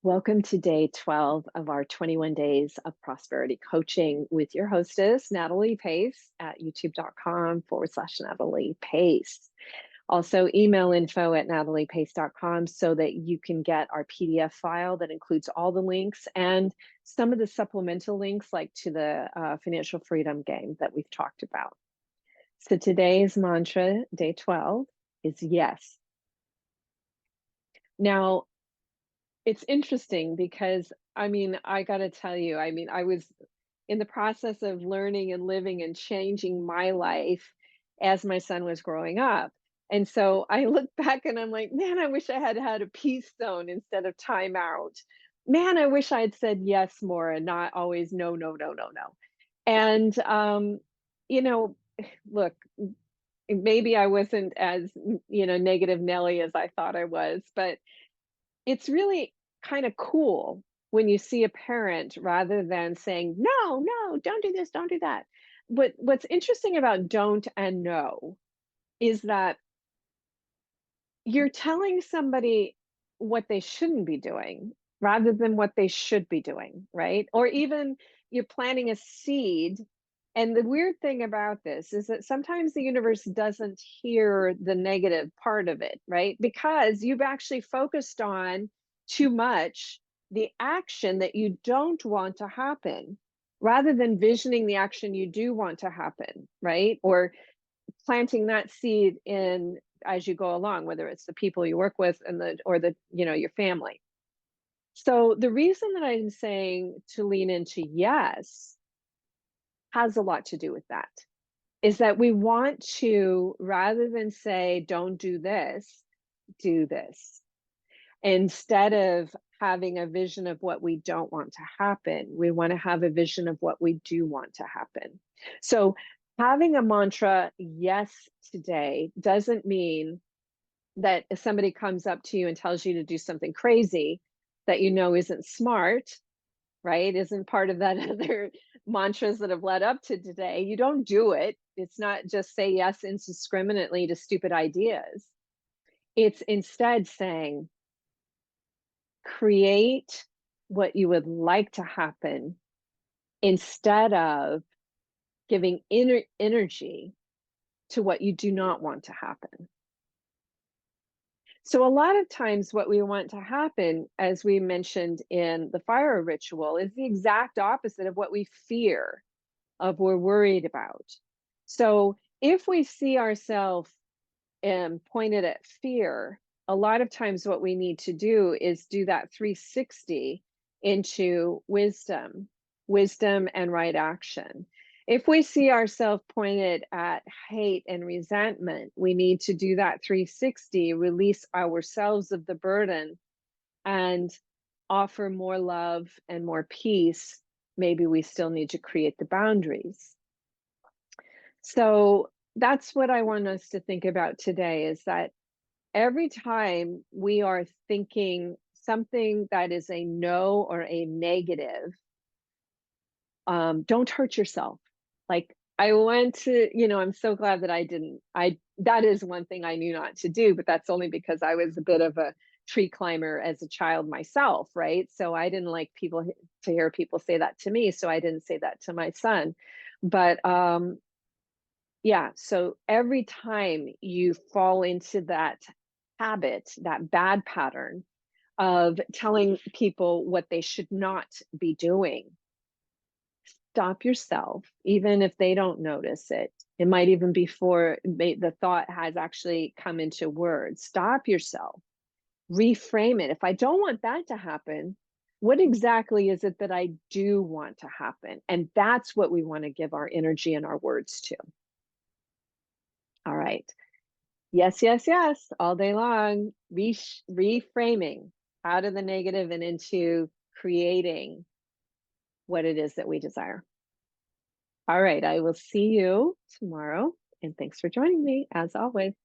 Welcome to day 12 of our 21 days of prosperity coaching with your hostess, Natalie Pace at youtube.com/Natalie Pace. Also, email info@nataliepace.com so that you can get our PDF file that includes all the links and some of the supplemental links, like to the financial freedom game that we've talked about. So today's mantra, day 12, is yes. Now, it's interesting because, I gotta tell you, I was in the process of learning and living and changing my life as my son was growing up. And so I look back and I'm like, man, I wish I had had a peace zone instead of timeout. Man, I wish I had said yes more and not always no, no, no, no, no. And you know, look, maybe I wasn't as negative Nelly as I thought I was, but it's really kind of cool when you see a parent rather than saying, "No, no, don't do this, don't do that." What's interesting about don't and no is that you're telling somebody what they shouldn't be doing rather than what they should be doing, right? Or even you're planting a seed. And the weird thing about this is that sometimes the universe doesn't hear the negative part of it, right? Because you've actually focused on too much the action that you don't want to happen rather than visioning the action you do want to happen, right? Or planting that seed in as you go along, whether it's the people you work with and your family. So the reason that I'm saying to lean into yes has a lot to do with that. Is that we want to, rather than say, don't do this. Instead of having a vision of what we don't want to happen, we want to have a vision of what we do want to happen. So having a mantra, yes, today, doesn't mean that if somebody comes up to you and tells you to do something crazy that you know isn't smart, right? Isn't part of that other mantras that have led up to today. You don't do it. It's not just say yes indiscriminately to stupid ideas. It's instead saying, create what you would like to happen instead of giving energy to what you do not want to happen. So, a lot of times, what we want to happen, as we mentioned in the fire ritual, is the exact opposite of what we fear, of we're worried about. So, if we see ourselves pointed at fear, a lot of times what we need to do is do that 360 into wisdom and right action. If we see ourselves pointed at hate and resentment, we need to do that 360, release ourselves of the burden and offer more love and more peace. Maybe we still need to create the boundaries. So that's what I want us to think about today, is that every time we are thinking something that is a no or a negative, don't hurt yourself. Like, I want to, I'm so glad that that is one thing I knew not to do, but that's only because I was a bit of a tree climber as a child myself, right? So I didn't like to hear people say that to me. So I didn't say that to my son. But yeah, so every time you fall into that habit, that bad pattern of telling people what they should not be doing, stop yourself, even if they don't notice it. It might even before the thought has actually come into words. Stop yourself, reframe it. If I don't want that to happen, what exactly is it that I do want to happen? And that's what we want to give our energy and our words to. All right. Yes, yes, yes, all day long. Reframing out of the negative and into creating what it is that we desire. All right, I will see you tomorrow. And thanks for joining me, as always.